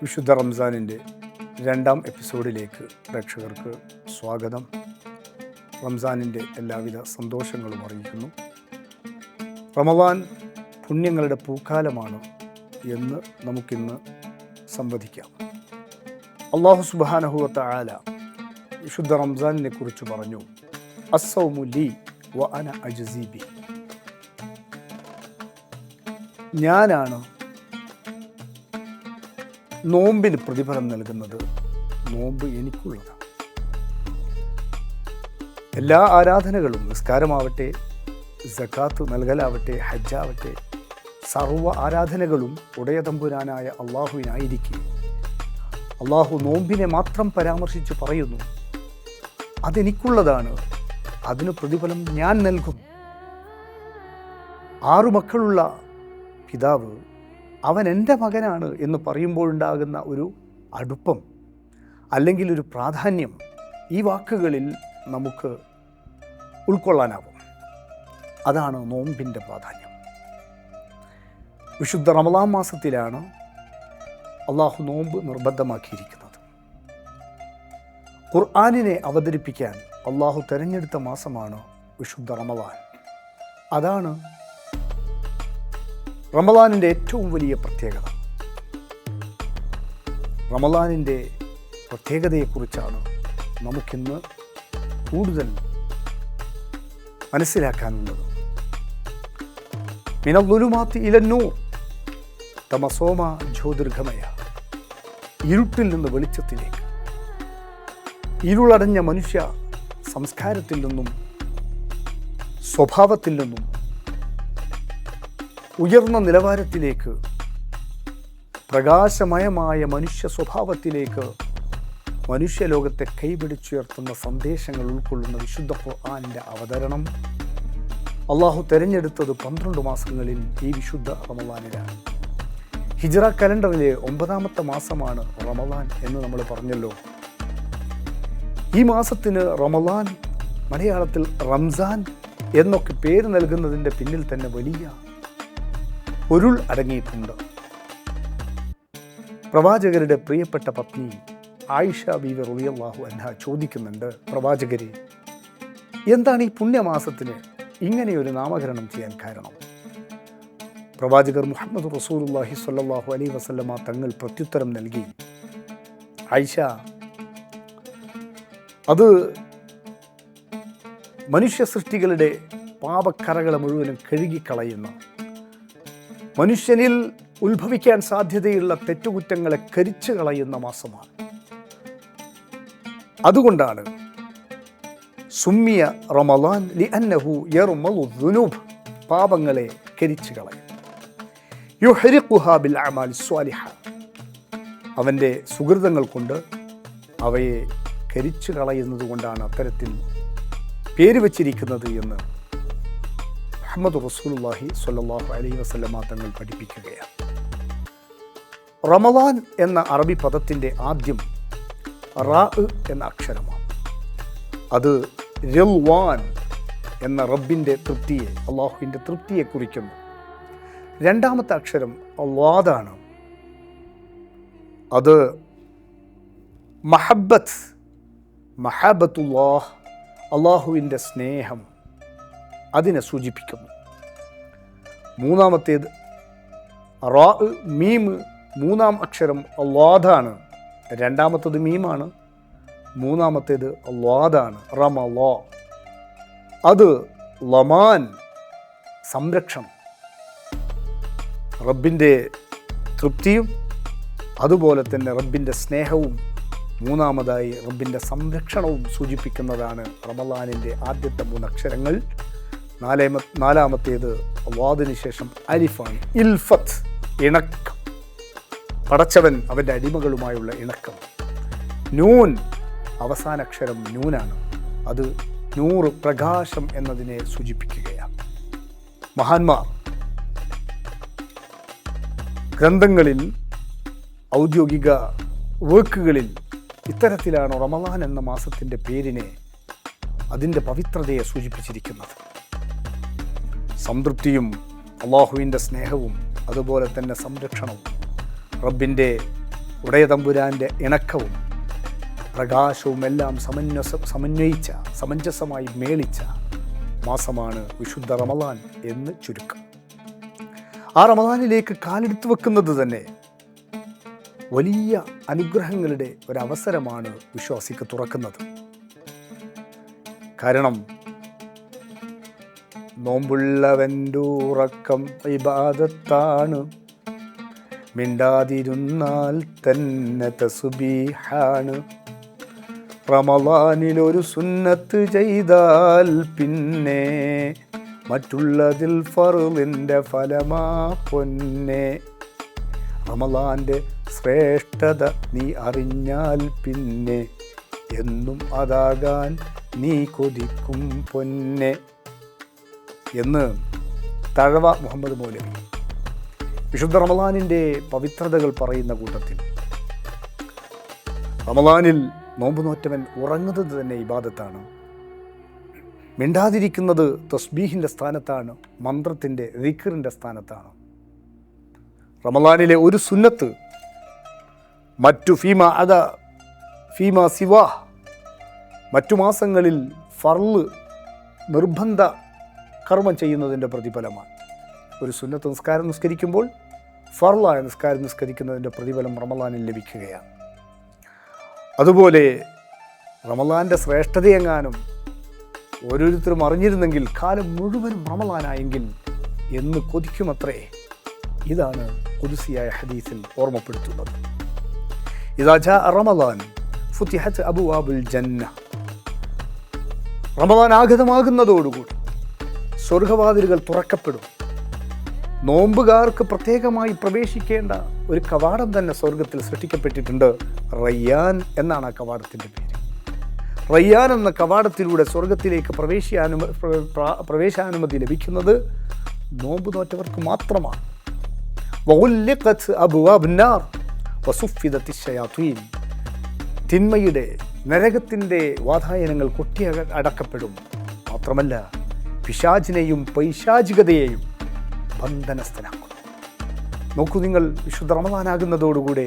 വിശുദ്ധ റംസാനിൻ്റെ 2ാം എപ്പിസോഡിലേക്ക് പ്രേക്ഷകർക്ക് സ്വാഗതം. റംസാനിൻ്റെ എല്ലാവിധ സന്തോഷങ്ങളും അറിയിക്കുന്നു. റമദാൻ പുണ്യങ്ങളുടെ പൂക്കാലമാണ് എന്ന് നമുക്കിന്ന് സംവദിക്കാം. അല്ലാഹു സുബ്ഹാനഹു വ തആല വിശുദ്ധ റംസാനിനെ കുറിച്ച് പറഞ്ഞു, അസ്സൗമു ലീ വ അന അജ്സീ ബിഹി. ഞാനാണ് നോമ്പിന് പ്രതിഫലം നൽകുന്നത്, നോമ്പ് എനിക്കുള്ളതാണ്. എല്ലാ ആരാധനകളും, നിസ്കാരമാവട്ടെ, സക്കാത്ത് നൽകലാവട്ടെ, ഹജ്ജാവട്ടെ, സർവ്വ ആരാധനകളും ഉടയതമ്പുരാനായ അള്ളാഹുവിനായിരിക്കെ അള്ളാഹു നോമ്പിനെ മാത്രം പരാമർശിച്ച് പറയുന്നു, അതെനിക്കുള്ളതാണ്, അതിന് പ്രതിഫലം ഞാൻ നൽകും. 6 മക്കളുള്ള പിതാവ് അവൻ എൻ്റെ മകനാണ് എന്ന് പറയുമ്പോഴുണ്ടാകുന്ന ഒരു അടുപ്പം അല്ലെങ്കിൽ ഒരു പ്രാധാന്യം ഈ വാക്കുകളിൽ നമുക്ക് ഉൾക്കൊള്ളാനാവും. അതാണ് നോമ്പിൻ്റെ പ്രാധാന്യം. വിശുദ്ധ റമളാൻ മാസത്തിലാണ് അള്ളാഹു നോമ്പ് നിർബന്ധമാക്കിയിരിക്കുന്നത്. ഖുർആനിനെ അവതരിപ്പിക്കാൻ അള്ളാഹു തിരഞ്ഞെടുത്ത മാസമാണ് വിശുദ്ധ റമളാൻ. അതാണ് റമളാനിൻ്റെ ഏറ്റവും വലിയ പ്രത്യേകത. റമളാനിൻ്റെ പ്രത്യേകതയെക്കുറിച്ചാണ് നമുക്കിന്ന് കൂടുതൽ മനസ്സിലാക്കാനുള്ളത്. മിനദ്ദുലുമാത്തി ഇലന്നൂർ തമസോമ ജ്യോതിർഗമയ. ഇരുട്ടിൽ നിന്ന് വെളിച്ചത്തിലേക്ക്, ഇരുളടഞ്ഞ മനുഷ്യ സംസ്കാരത്തിൽ നിന്നും സ്വഭാവത്തിൽ നിന്നും ഉയർന്ന നിലവാരത്തിലേക്ക്, പ്രകാശമയമായ മനുഷ്യ സ്വഭാവത്തിലേക്ക് മനുഷ്യലോകത്തെ കൈപിടിച്ചുയർത്തുന്ന സന്ദേശങ്ങൾ ഉൾക്കൊള്ളുന്ന വിശുദ്ധ ഖുർആനിൻ്റെ അവതരണം അള്ളാഹു തിരഞ്ഞെടുത്തത് 12 മാസങ്ങളിൽ ഈ വിശുദ്ധ റമളാനിലാണ്. ഹിജ്റ കലണ്ടറിലെ 9ാമത്തെ മാസമാണ് റമളാൻ എന്ന് നമ്മൾ പറഞ്ഞല്ലോ. ഈ മാസത്തിന് റമളാൻ, മലയാളത്തിൽ റംസാൻ എന്നൊക്കെ പേര് നൽകുന്നതിൻ്റെ പിന്നിൽ തന്നെ വലിയ പൊരുൾ അടങ്ങിയിട്ടുണ്ട്. പ്രവാചകരുടെ പ്രിയപ്പെട്ട പത്നി ആയിഷ ബീവി റളിയല്ലാഹു അൻഹ ചോദിക്കുന്നുണ്ട്, പ്രവാചകരെ, എന്താണ് ഈ പുണ്യമാസത്തിന് ഇങ്ങനെയൊരു നാമകരണം ചെയ്യാൻ കാരണം? പ്രവാചകർ മുഹമ്മദ് റസൂലുള്ളാഹി സ്വല്ലല്ലാഹു അലൈഹി വസല്ലമ തങ്ങൾ പ്രത്യുത്തരം നൽകി, ആയിഷ, അത് മനുഷ്യ സൃഷ്ടികളുടെ പാപക്കറകളെ മുഴുവനും കഴുകിക്കളയുന്ന, മനുഷ്യനിൽ ഉത്ഭവിക്കാൻ സാധ്യതയുള്ള തെറ്റുകുറ്റങ്ങളെ കരിച്ചു കളയുന്ന മാസമാണ്. അതുകൊണ്ടാണ് സുമ്മിയ റമളാൻ ലിഅന്നഹു യർമളു ദുനൂബ്, പാപങ്ങളെ കരിച്ചു കളയും. യുഹ്രിഖുഹാ ബിൽ അഅമാലി സ്വാലിഹ, അവൻ്റെ സുഹൃതങ്ങൾ കൊണ്ട് അവയെ കരിച്ചു കളയുന്നത് കൊണ്ടാണ് അത്തരത്തിൽ പേര് വച്ചിരിക്കുന്നത് എന്ന് മുഹമ്മദ് റസൂലുള്ളാഹി സ്വല്ലല്ലാഹു അലൈഹി വസല്ലമ തങ്ങൾ പഠിപ്പിക്കുകയാണ്. റമളാൻ എന്ന അറബി പദത്തിൻ്റെ ആദ്യം റാ എന്ന അക്ഷരമാണ്. അത് റിൽവാൻ എന്ന റബ്ബിൻ്റെ തൃപ്തിയെ, അള്ളാഹുവിൻ്റെ തൃപ്തിയെ കുറിക്കുന്നു. 2ാമത്തെ അക്ഷരം അള്ളാദാണ്. അത് മഹബ്ബത്ത്, മഹബത്തുല്ലാഹ്, അള്ളാഹുവിൻ്റെ സ്നേഹം, അതിനെ സൂചിപ്പിക്കുന്നു. 3ാമത്തേത് റാ, മീം, 3ാം അക്ഷരം അള്ളാദാണ്. 2ാമത്തേത് മീമാണ്, 3ാമത്തേത് അള്ളാദാണ്. റമളാ, അത് ലമാൻ, സംരക്ഷണം, റബ്ബിൻ്റെ തൃപ്തിയും അതുപോലെ തന്നെ റബ്ബിൻ്റെ സ്നേഹവും 3ാമതായി റബ്ബിൻ്റെ സംരക്ഷണവും സൂചിപ്പിക്കുന്നതാണ് റമളാനിൻ്റെ ആദ്യത്തെ 3 അക്ഷരങ്ങൾ. 4ാമത്തേത് അള്ളാദിന് ശേഷം അലിഫാണ്. ഇൽഫത്ത്, ഇണക്കം, പടച്ചവൻ അവൻ്റെ അടിമകളുമായുള്ള ഇണക്കം. നൂൻ, അവസാന അക്ഷരം നൂനാണ്. അത് നൂറ്, പ്രകാശം എന്നതിനെ സൂചിപ്പിക്കുകയാണ്. മഹാന്മാർ ഗ്രന്ഥങ്ങളിൽ, ഔദ്യോഗിക വർക്കുകളിൽ ഇത്തരത്തിലാണ് റമളാൻ എന്ന മാസത്തിൻ്റെ പേരിനെ, അതിൻ്റെ പവിത്രതയെ സൂചിപ്പിച്ചിരിക്കുന്നത്. സംതൃപ്തിയും അള്ളാഹുവിൻ്റെ സ്നേഹവും അതുപോലെ തന്നെ സംരക്ഷണവും, റബ്ബിൻ്റെ ഉടയതമ്പുരാൻ്റെ ഇണക്കവും പ്രകാശവും എല്ലാം സമഞ്ജസമായി മേളിച്ച മാസമാണ് വിശുദ്ധ റമദാൻ എന്ന് ചുരുക്കം. ആ റമദാനിലേക്ക് കാലെടുത്ത് വെക്കുന്നത് തന്നെ വലിയ അനുഗ്രഹങ്ങളുടെ ഒരവസരമാണ് വിശ്വാസിക്ക് തുറക്കുന്നത്. കാരണം നോമ്പുള്ളവൻ്റെ ഉറക്കം ഇബാദത്താണ്, മിണ്ടാതിരുന്നാൽ തന്നെ തസ്ബീഹാണ്. റമളാനിൽ ഒരു സുന്നത്ത് ചെയ്താൽ പിന്നെ മറ്റുള്ളതിൽ ഫർളിൻ്റെ ഫലമാ പൊന്നെ. റമളാൻ്റെ ശ്രേഷ്ഠത നീ അറിഞ്ഞാൽ പിന്നെ എന്നും അതാകാൻ നീ കൊതിക്കും പൊന്നെ എന്ന് തഴവ മുഹമ്മദ് മൗലവി വിശുദ്ധ റമളാനിൻ്റെ പവിത്രതകൾ പറയുന്ന കൂട്ടത്തിൽ, റമളാനിൽ നോമ്പ് നോറ്റവൻ ഉറങ്ങുന്നത് തന്നെ ഇബാദത്താണ്, മിണ്ടാതിരിക്കുന്നത് തസ്ബീഹിൻ്റെ സ്ഥാനത്താണ്, മന്ത്രത്തിൻ്റെ ദിക്റിൻ്റെ സ്ഥാനത്താണ്. റമളാനിലെ ഒരു സുന്നത്ത് മറ്റു ഫീമ സിവാ മറ്റു മാസങ്ങളിൽ ഫർള് നിർബന്ധ കർമ്മം ചെയ്യുന്നതിൻ്റെ പ്രതിഫലമാണ്. ഒരു സുന്നത്ത് നിസ്കാരം നിസ്കരിക്കുമ്പോൾ ഫർളായ നിസ്കാരം നിസ്കരിക്കുന്നതിൻ്റെ പ്രതിഫലം റമളാനിൽ ലഭിക്കുകയാണ്. അതുപോലെ റമളാൻ്റെ ശ്രേഷ്ഠതയെങ്ങാനും ഓരോരുത്തരും അറിഞ്ഞിരുന്നെങ്കിൽ കാലം മുഴുവനും റമളാനായെങ്കിൽ എന്ന് കൊതിക്കുമത്രേ. ഇതാണ് ഖുദ്സിയായ ഹദീസിൽ ഓർമ്മപ്പെടുത്തുന്നത്. ഇദാ ജാഅ റമളാൻ ഫുതിഹത് അബ്വാബുൽ ജന്ന. റമളാൻ ആഗതമാകുന്നതോടുകൂടി സ്വർഗവാതിലുകൾ തുറക്കപ്പെടും. നോമ്പുകാർക്ക് പ്രത്യേകമായി പ്രവേശിക്കേണ്ട ഒരു കവാടം തന്നെ സ്വർഗത്തിൽ സൃഷ്ടിക്കപ്പെട്ടിട്ടുണ്ട്. റയ്യാൻ എന്നാണ് ആ കവാടത്തിൻ്റെ പേര്. റയ്യാൻ എന്ന കവാടത്തിലൂടെ സ്വർഗത്തിലേക്ക് പ്രവേശാനുമതി ലഭിക്കുന്നത് നോമ്പ് നോറ്റവർക്ക് മാത്രമാണ്. തിന്മയുടെ നരകത്തിൻ്റെ വാതായനങ്ങൾ കൊട്ടി അടക്കപ്പെടും. മാത്രമല്ല പിശാചിനെയും പൈശാചികതയെയും ബന്ധനസ്ഥനാക്കും. നോക്കൂ നിങ്ങൾ, വിശുദ്ധ റമളാനാകുന്നതോടുകൂടെ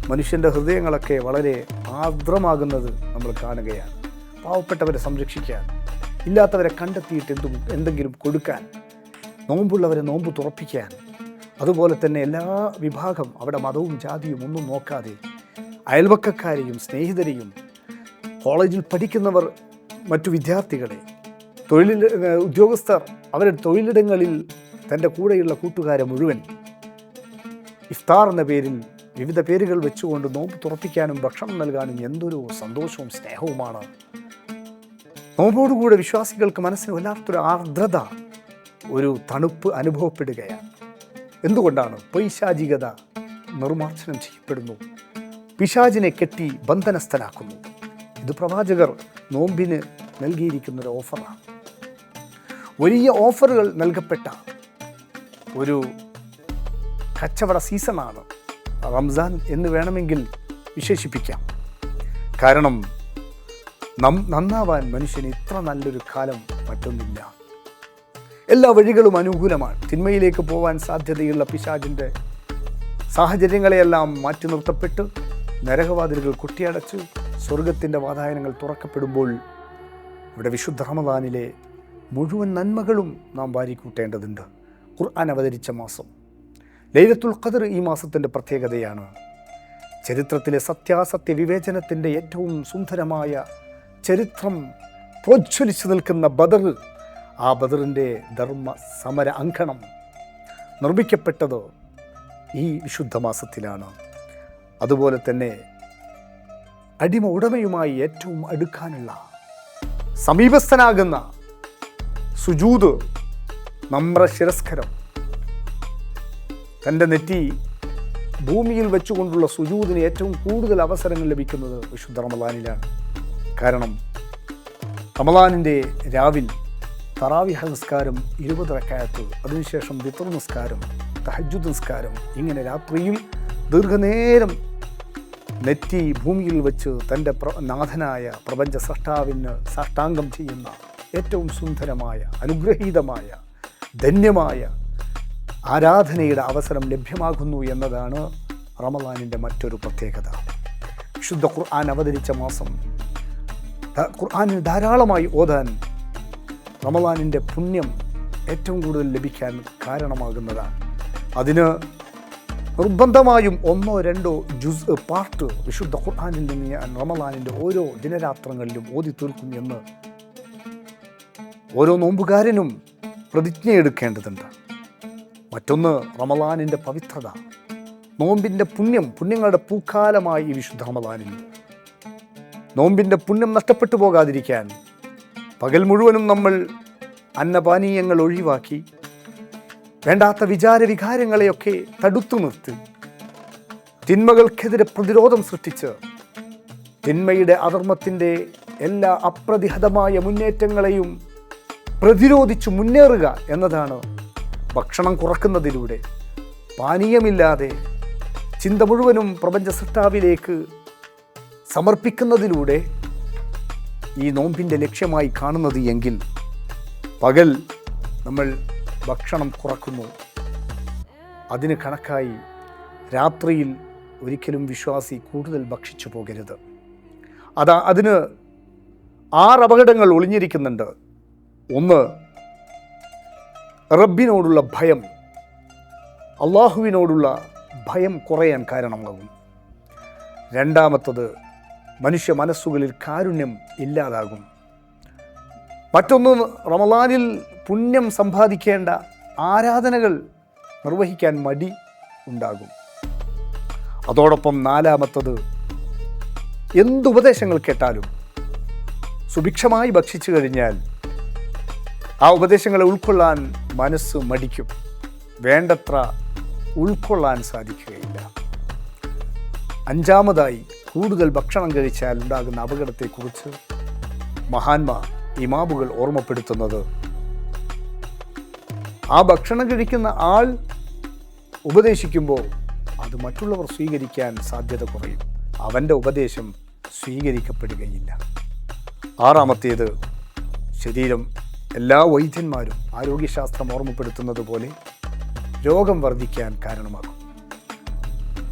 മനുഷ്യൻ്റെ ഹൃദയങ്ങളൊക്കെ വളരെ ആർദ്രമാകുന്നത് നമ്മൾ കാണുകയാണ്. പാവപ്പെട്ടവരെ സംരക്ഷിക്കാൻ, ഇല്ലാത്തവരെ കണ്ടെത്തിയിട്ട് എന്തെങ്കിലും കൊടുക്കാൻ, നോമ്പുള്ളവരെ നോമ്പ് തുറപ്പിക്കാൻ, അതുപോലെ തന്നെ എല്ലാ വിഭാഗം അവിടെ മതവും ജാതിയും ഒന്നും നോക്കാതെ അയൽവക്കക്കാരെയും സ്നേഹിതരെയും, കോളേജിൽ പഠിക്കുന്നവർ, മറ്റു വിദ്യാർത്ഥികളെ, ഉദ്യോഗസ്ഥർ അവരുടെ തൊഴിലിടങ്ങളിൽ തൻ്റെ കൂടെയുള്ള കൂട്ടുകാരെ മുഴുവൻ ഇഫ്താർ എന്ന പേരിൽ വിവിധ പേരുകൾ വെച്ചുകൊണ്ട് നോമ്പ് തുറപ്പിക്കാനും ഭക്ഷണം നൽകാനും എന്തൊരു സന്തോഷവും സ്നേഹവുമാണ്. നോമ്പോടുകൂടെ വിശ്വാസികൾക്ക് മനസ്സിന് വല്ലാത്തൊരു ആർദ്രത, ഒരു തണുപ്പ് അനുഭവപ്പെടുകയാണ്. എന്തുകൊണ്ടാണ്? പൈശാചികത നിർമ്മാർജ്ജനം ചെയ്യപ്പെടുന്നു, പിശാചിനെ കെട്ടി ബന്ധനസ്ഥനാക്കുന്നു. ഇത് പ്രവാചകർ നോമ്പിന് നൽകിയിരിക്കുന്നൊരു ഓഫറാണ്. വലിയ ഓഫറുകൾ നൽകപ്പെട്ട ഒരു കച്ചവട സീസണാണ് റംസാൻ എന്ന് വേണമെങ്കിൽ വിശേഷിപ്പിക്കാം. കാരണം നന്നാവാൻ മനുഷ്യന് ഇത്ര നല്ലൊരു കാലം മറ്റൊന്നില്ല. എല്ലാ വഴികളും അനുകൂലമാണ്. തിന്മയിലേക്ക് പോകാൻ സാധ്യതയുള്ള പിശാചിൻ്റെ സാഹചര്യങ്ങളെയെല്ലാം മാറ്റി നിർത്തപ്പെട്ട് നരകവാതിലുകൾ കൊട്ടിയടച്ച് സ്വർഗത്തിൻ്റെ വാതായനങ്ങൾ തുറക്കപ്പെടുമ്പോൾ ഇവിടെ വിശുദ്ധ റമളാനിലെ മുഴുവൻ നന്മകളും നാം വാരിക്കൂട്ടേണ്ടതുണ്ട്. ഖുർആൻ അവതരിച്ച മാസം ലൈലത്തുൽ ഖദർ ഈ മാസത്തിൻ്റെ പ്രത്യേകതയാണ്. ചരിത്രത്തിലെ സത്യാസത്യ വിവേചനത്തിൻ്റെ ഏറ്റവും സുന്ദരമായ ചരിത്രം പ്രോജ്വലിച്ചു നിൽക്കുന്ന ബദർ, ആ ബദറിൻ്റെ ധർമ്മ സമര അങ്കണം നിർമ്മിക്കപ്പെട്ടത് ഈ വിശുദ്ധ മാസത്തിലാണ്. അതുപോലെ തന്നെ അടിമ ഉടമയുമായി ഏറ്റവും അടുക്കാനുള്ള, സമീപസ്ഥനാകുന്ന സുജൂദ്, നമ്രശിരസ്കരം, തൻ്റെ നെറ്റി ഭൂമിയിൽ വെച്ചുകൊണ്ടുള്ള സുജൂദിന് ഏറ്റവും കൂടുതൽ അവസരങ്ങൾ ലഭിക്കുന്നത് വിശുദ്ധ റമളാനിലാണ്. കാരണം റമളാനിൻ്റെ രാവിൽ തറാവിഹ് നിസ്കാരം 20 റക്അത്ത്, അതിനുശേഷം വിത്ർ നിസ്കാരം, തഹജ്ജുദ് നിസ്കാരം, ഇങ്ങനെ രാത്രിയിൽ ദീർഘനേരം നെറ്റി ഭൂമിയിൽ വെച്ച് തൻ്റെ നാഥനായ പ്രപഞ്ച സൃഷ്ടാവിന് സാഷ്ടാംഗം ചെയ്യുന്ന ഏറ്റവും സുന്ദരമായ, അനുഗ്രഹീതമായ, ധന്യമായ ആരാധനയുടെ അവസരം ലഭ്യമാകുന്നു എന്നതാണ് റമളാനിൻ്റെ മറ്റൊരു പ്രത്യേകത. വിശുദ്ധ ഖുർആൻ അവതരിച്ച മാസം, ഖുർആനിൽ ധാരാളമായി ഓതാൻ റമളാനിൻ്റെ പുണ്യം ഏറ്റവും കൂടുതൽ ലഭിക്കാൻ കാരണമാകുന്നതാണ്. അതിന് നിർബന്ധമായും 1-2 ജുസ് പാർട്ട് വിശുദ്ധ ഖുർആനിൽ നിന്ന് ഞാൻ റമളാനിൻ്റെ ഓരോ ദിനരാത്രങ്ങളിലും ഓതി തീർക്കും എന്ന് ഓരോ നോമ്പുകാരനും പ്രതിജ്ഞയെടുക്കേണ്ടതുണ്ട്. മറ്റൊന്ന് റമളാനിൻ്റെ പവിത്രത, നോമ്പിൻ്റെ പുണ്യങ്ങളുടെ പൂക്കാലമായി ഈ വിശുദ്ധ റമളാനിൽ നോമ്പിൻ്റെ പുണ്യം നഷ്ടപ്പെട്ടു പോകാതിരിക്കാൻ പകൽ മുഴുവനും നമ്മൾ അന്നപാനീയങ്ങൾ ഒഴിവാക്കി വേണ്ടാത്ത വികാരങ്ങളെയൊക്കെ തടുത്തു നിർത്തി തിന്മകൾക്കെതിരെ പ്രതിരോധം സൃഷ്ടിച്ച് തിന്മയുടെ അധർമ്മത്തിൻ്റെ എല്ലാ അപ്രതിഹതമായ മുന്നേറ്റങ്ങളെയും പ്രതിരോധിച്ചു മുന്നേറുക എന്നതാണ് ഭക്ഷണം കുറക്കുന്നതിലൂടെ, പാനീയമില്ലാതെ ചിന്ത മുഴുവനും പ്രപഞ്ച സൃഷ്ടാവിലേക്ക് സമർപ്പിക്കുന്നതിലൂടെ ഈ നോമ്പിൻ്റെ ലക്ഷ്യമായി കാണുന്നത് എങ്കിൽ പകൽ നമ്മൾ ഭക്ഷണം കുറക്കുന്നു. അതിന് കണക്കായി രാത്രിയിൽ ഒരിക്കലും വിശ്വാസി കൂടുതൽ ഭക്ഷിച്ചു പോകരുത്. അതിന് 6 അപകടങ്ങൾ ഒളിഞ്ഞിരിക്കുന്നുണ്ട്. ഒന്ന്, റബ്ബിനോടുള്ള ഭയം, അള്ളാഹുവിനോടുള്ള ഭയം കുറയാൻ കാരണമാകും. രണ്ടാമത്തത്, മനുഷ്യ മനസ്സുകളിൽ കാരുണ്യം ഇല്ലാതാകും. മറ്റൊന്ന്, റമളാനിൽ പുണ്യം സമ്പാദിക്കേണ്ട ആരാധനകൾ നിർവഹിക്കാൻ മടി ഉണ്ടാകും. അതോടൊപ്പം 4-മത്തത്, എന്തുപദേശങ്ങൾ കേട്ടാലും സുഭിക്ഷമായി ഭക്ഷിച്ചു കഴിഞ്ഞാൽ ആ ഉപദേശങ്ങളെ ഉൾക്കൊള്ളാൻ മനസ്സ് മടിക്കും, വേണ്ടത്ര ഉൾക്കൊള്ളാൻ സാധിക്കുകയില്ല. 5-മതായി, കൂടുതൽ ഭക്ഷണം കഴിച്ചാൽ ഉണ്ടാകുന്ന അപകടത്തെക്കുറിച്ച് മഹാന്മാർ, ഇമാമുകൾ ഓർമ്മപ്പെടുത്തുന്നത്, ആ ഭക്ഷണം കഴിക്കുന്ന ആൾ ഉപദേശിക്കുമ്പോൾ അത് മറ്റുള്ളവർ സ്വീകരിക്കാൻ സാധ്യത കുറയും, അവൻ്റെ ഉപദേശം സ്വീകരിക്കപ്പെടുകയില്ല. 6-മത്തേത്, ശരീരം എല്ലാ വൈദ്യന്മാരും ആരോഗ്യശാസ്ത്രം ഓർമ്മപ്പെടുത്തുന്നത് പോലെ രോഗം വർദ്ധിക്കാൻ കാരണമാകും.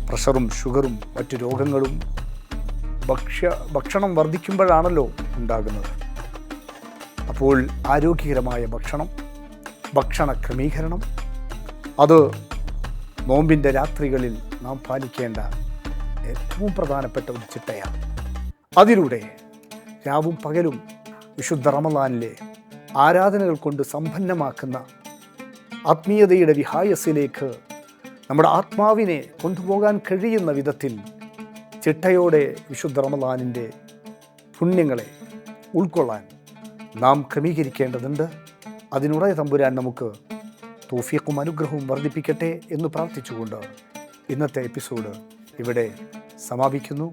പ്രഷറും ഷുഗറും മറ്റു രോഗങ്ങളും ഭക്ഷണം വർദ്ധിക്കുമ്പോഴാണല്ലോ ഉണ്ടാകുന്നത്. അപ്പോൾ ആരോഗ്യകരമായ ഭക്ഷണ ക്രമീകരണം അത് നോമ്പിൻ്റെ രാത്രികളിൽ നാം പാലിക്കേണ്ട ഏറ്റവും പ്രധാനപ്പെട്ട ഒരു ചിട്ടയാണ്. അതിലൂടെ രാവും പകലും വിശുദ്ധ റമളാനിലെ ആരാധനകൾ കൊണ്ട് സമ്പന്നമാക്കുന്ന ആത്മീയതയുടെ വിഹായസിലേക്ക് നമ്മുടെ ആത്മാവിനെ കൊണ്ടുപോകാൻ കഴിയുന്ന വിധത്തിൽ ചിട്ടയോടെ വിശുദ്ധ റമളാനിൻ്റെ പുണ്യങ്ങളെ ഉൾക്കൊള്ളാൻ നാം ക്രമീകരിക്കേണ്ടതുണ്ട്. അതിനുടയ തമ്പുരാൻ നമുക്ക് തൗഫീഖും അനുഗ്രഹവും വർദ്ധിപ്പിക്കട്ടെ എന്ന് പ്രാർത്ഥിച്ചുകൊണ്ട് ഇന്നത്തെ എപ്പിസോഡ് ഇവിടെ സമാപിക്കുന്നു.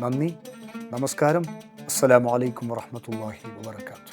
നന്ദി, നമസ്കാരം. അസ്സലാമു അലൈക്കും വറഹ്മത്തുള്ളാഹി വബറകാതുഹു.